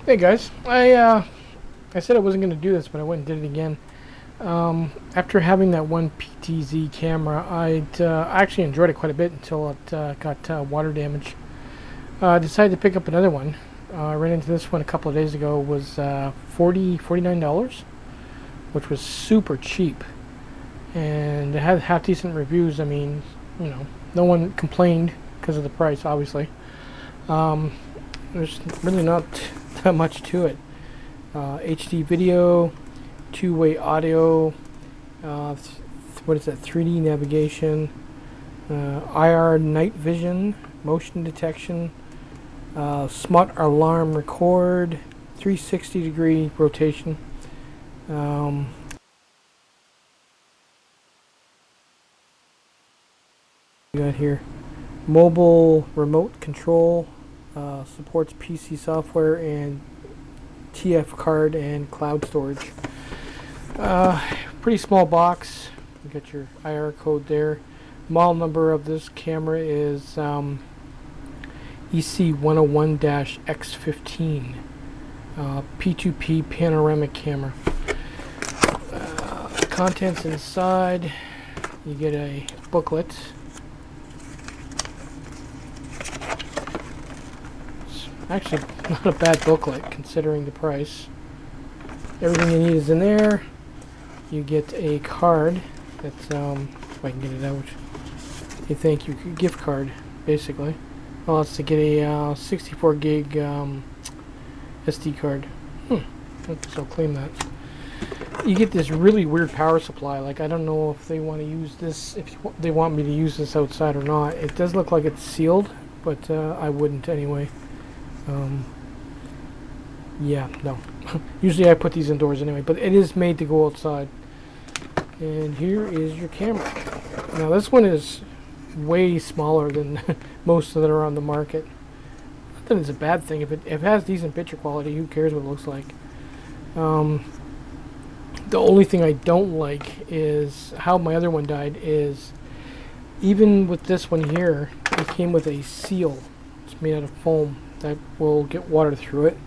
Hey guys, I said I wasn't going to do this, but I went and did it again. After having that one PTZ camera, I actually enjoyed it quite a bit until it got water damage. I decided to pick up another one. I ran into this one a couple of days ago. It was $49, which was super cheap, and it had half decent reviews. I mean, you know, no one complained because of the price, obviously. There's really not that much to it. HD video, two-way audio, what is that, 3D navigation, IR night vision, motion detection, smart alarm record, 360-degree rotation. We got here mobile remote control, supports PC software and TF card and cloud storage. Pretty small box. You got your IR code there. Model number of this camera is EC101-X15, P2P panoramic camera. Contents inside, you get a booklet. Actually, not a bad booklet considering the price. Everything you need is in there. You get a card that's, if I can get it out, a thank you gift card, basically. Well, it's to get a 64 gig SD card. Oops, I'll claim that. You get this really weird power supply. Like, I don't know if they want to use this, if they want me to use this outside or not. It does look like it's sealed, but I wouldn't anyway. Yeah, no. Usually I put these indoors anyway, but it is made to go outside. And here is your camera. Now this one is way smaller than most that are on the market. Not that it's a bad thing. If it has decent picture quality, who cares what it looks like? The only thing I don't like is how my other one died. Is even with this one here, it came with a seal. It's made out of foam that will get water through it.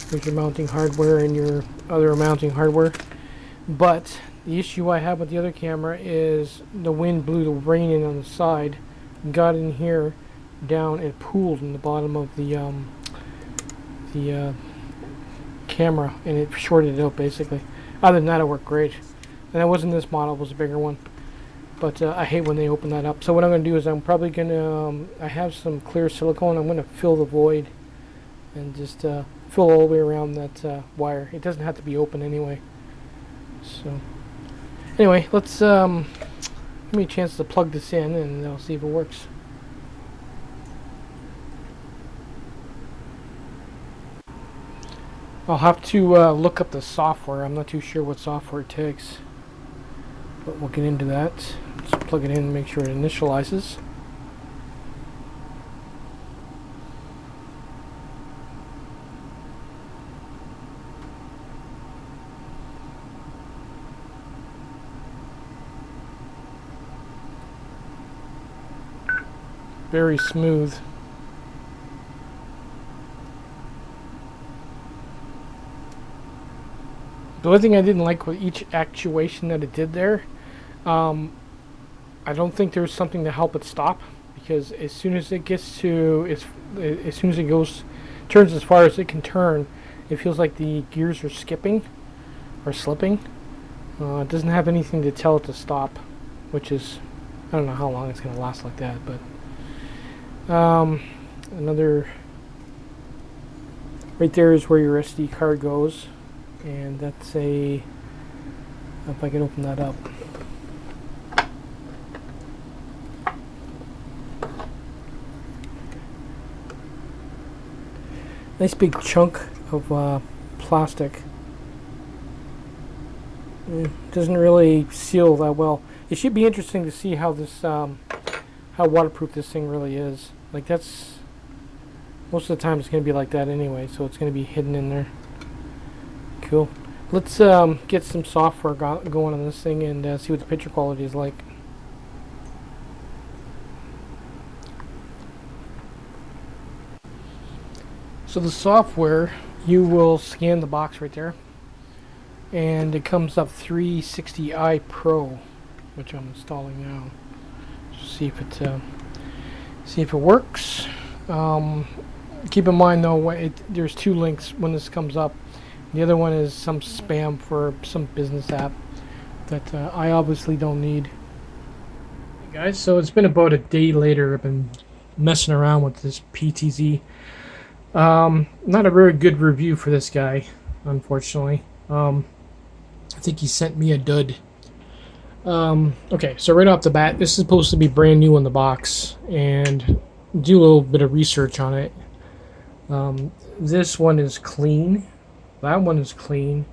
There's your mounting hardware and your other mounting hardware. But the issue I have with the other camera is the wind blew the rain in on the side, got in here, down, and pooled in the bottom of the camera, and it shorted it out basically. Other than that, it worked great. And that wasn't this model; it was a bigger one. But I hate when they open that up. So what I'm going to do is I'm probably going to, I have some clear silicone. I'm going to fill the void and just fill all the way around that wire. It doesn't have to be open anyway. So anyway, let's give me a chance to plug this in and I'll see if it works. I'll have to look up the software. I'm not too sure what software it takes, but we'll get into that. Just plug it in and make sure it initializes. Very smooth. The only thing I didn't like with each actuation that it did there, I don't think there's something to help it stop, because as soon as it gets to, as soon as it turns as far as it can turn, it feels like the gears are skipping or slipping. It doesn't have anything to tell it to stop, which is, I don't know how long it's going to last like that, but another, right there is where your SD card goes, and that's a, if I can open that up. Nice big chunk of plastic. It doesn't really seal that well. It should be interesting to see how this, how waterproof this thing really is. Like, that's, most of the time it's going to be like that anyway, so it's going to be hidden in there. Cool. Let's get some software going on this thing and see what the picture quality is like. So the software, you will scan the box right there, and it comes up 360i Pro, which I'm installing now. Just see if it works. Keep in mind though, there's two links when this comes up. The other one is some spam for some business app that I obviously don't need. Hey guys, so it's been about a day later. I've been messing around with this PTZ. Not a very good review for this guy, unfortunately. I think he sent me a dud. Okay, so right off the bat, this is supposed to be brand new in the box, and do a little bit of research on it. This one is clean. That one is clean.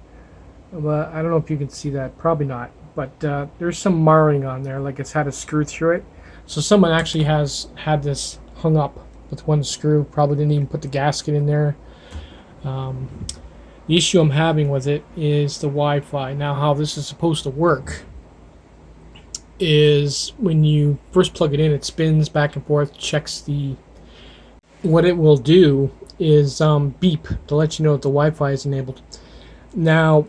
But I don't know if you can see that. Probably not. But there's some marring on there, like it's had a screw through it. So someone actually has had this hung up with one screw. Probably didn't even put the gasket in there. The issue I'm having with it is the Wi-Fi. Now, how this is supposed to work is when you first plug it in, it spins back and forth, checks the... What it will do is beep to let you know that the Wi-Fi is enabled. Now,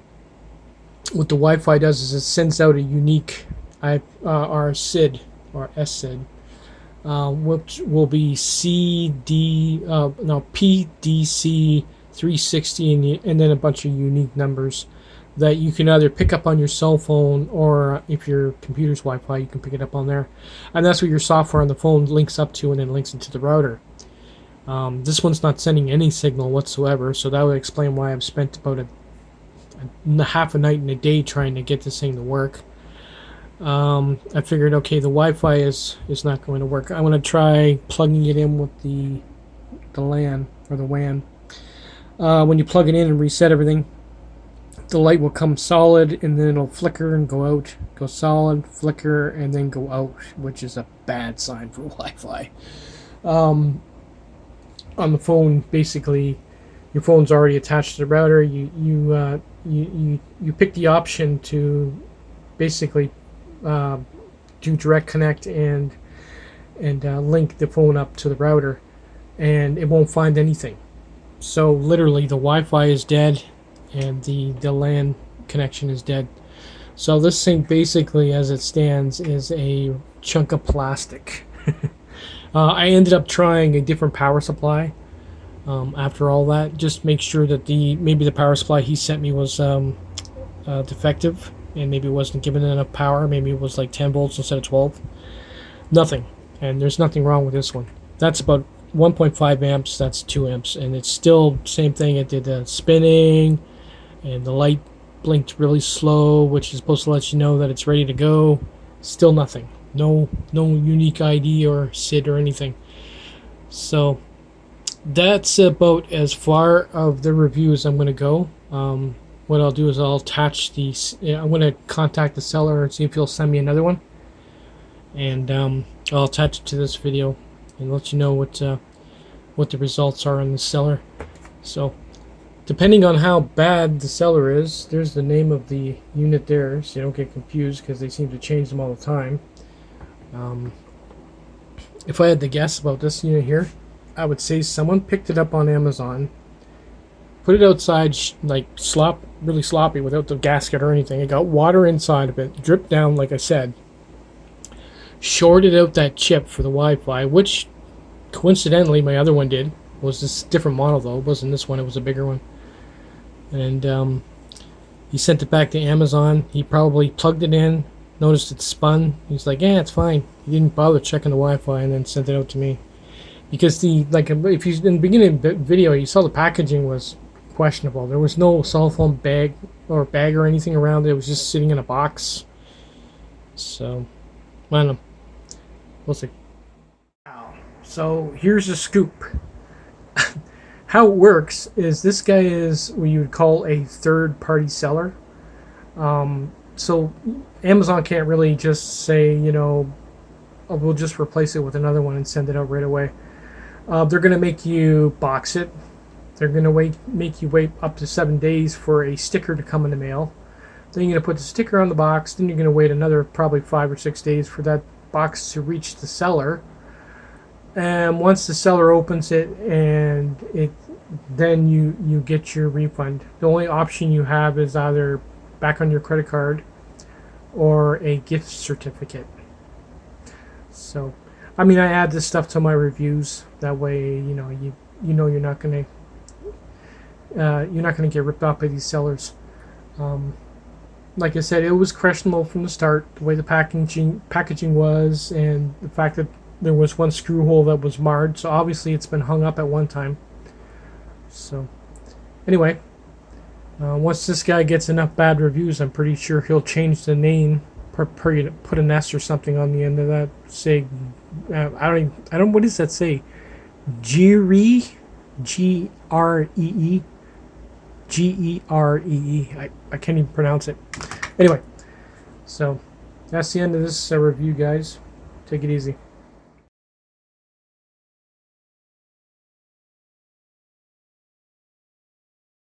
what the Wi-Fi does is it sends out a unique our SID or SID, which will be PDC 360 and then a bunch of unique numbers that you can either pick up on your cell phone, or if your computer's Wi-Fi, you can pick it up on there, and that's what your software on the phone links up to and then links into the router. This one's not sending any signal whatsoever, so that would explain why I've spent about half a night and a day trying to get this thing to work. I figured, okay, the Wi-Fi is not going to work. I'm going to try plugging it in with the LAN or the WAN. When you plug it in and reset everything, the light will come solid and then it'll flicker and go out, go solid, flicker, and then go out, which is a bad sign for Wi-Fi. On the phone, basically, your phone's already attached to the router. You pick the option to basically do direct connect and link the phone up to the router, and it won't find anything. So literally, the Wi-Fi is dead, and the LAN connection is dead. So this thing, basically, as it stands, is a chunk of plastic. I ended up trying a different power supply after all that. Just make sure that maybe the power supply he sent me was defective, and maybe it wasn't giving enough power. Maybe it was like 10 volts instead of 12. Nothing. And there's nothing wrong with this one. That's about 1.5 amps. That's 2 amps. And it's still same thing. It did the spinning, and the light blinked really slow, which is supposed to let you know that it's ready to go. Still nothing. No unique ID or SID or anything. So that's about as far of the review as I'm going to go. What I'll do is I'll attach these. I'm going to contact the seller and see if he'll send me another one, and I'll attach it to this video and let you know what the results are on the seller. So depending on how bad the seller is, there's the name of the unit there, so you don't get confused, because they seem to change them all the time. If I had to guess about this unit here, I would say someone picked it up on Amazon, put it outside like really sloppy without the gasket or anything. It got water inside of it, dripped down like I said, shorted out that chip for the Wi-Fi, which coincidentally my other one did. It was this different model though. It wasn't this one, it was a bigger one. And he sent it back to Amazon. He probably plugged it in, noticed it spun. He's like, yeah, it's fine. He didn't bother checking the Wi-Fi and then sent it out to me. Because if you in the beginning of the video, you saw the packaging was questionable. There was no cell phone bag or anything around it. It was just sitting in a box. So, I don't know. We'll see. So here's the scoop. How it works is this guy is what you would call a third-party seller. So Amazon can't really just say, oh, we'll just replace it with another one and send it out right away. They're going to make you box it. They're going to make you wait up to 7 days for a sticker to come in the mail. Then you're going to put the sticker on the box. Then you're going to wait another probably 5 or 6 days for that box to reach the seller. And once the seller opens it and then you get your refund. The only option you have is either back on your credit card or a gift certificate. So, I mean, I add this stuff to my reviews. That way, you know you're not gonna get ripped off by these sellers. Like I said, it was questionable from the start, the way the packaging was, and the fact that there was one screw hole that was marred. So obviously, it's been hung up at one time. So, anyway, once this guy gets enough bad reviews, I'm pretty sure he'll change the name, put an S or something on the end of that. Say, I don't. What does that say? GEREE, GREE, GEREE. I can't even pronounce it. Anyway, so that's the end of this review, guys. Take it easy.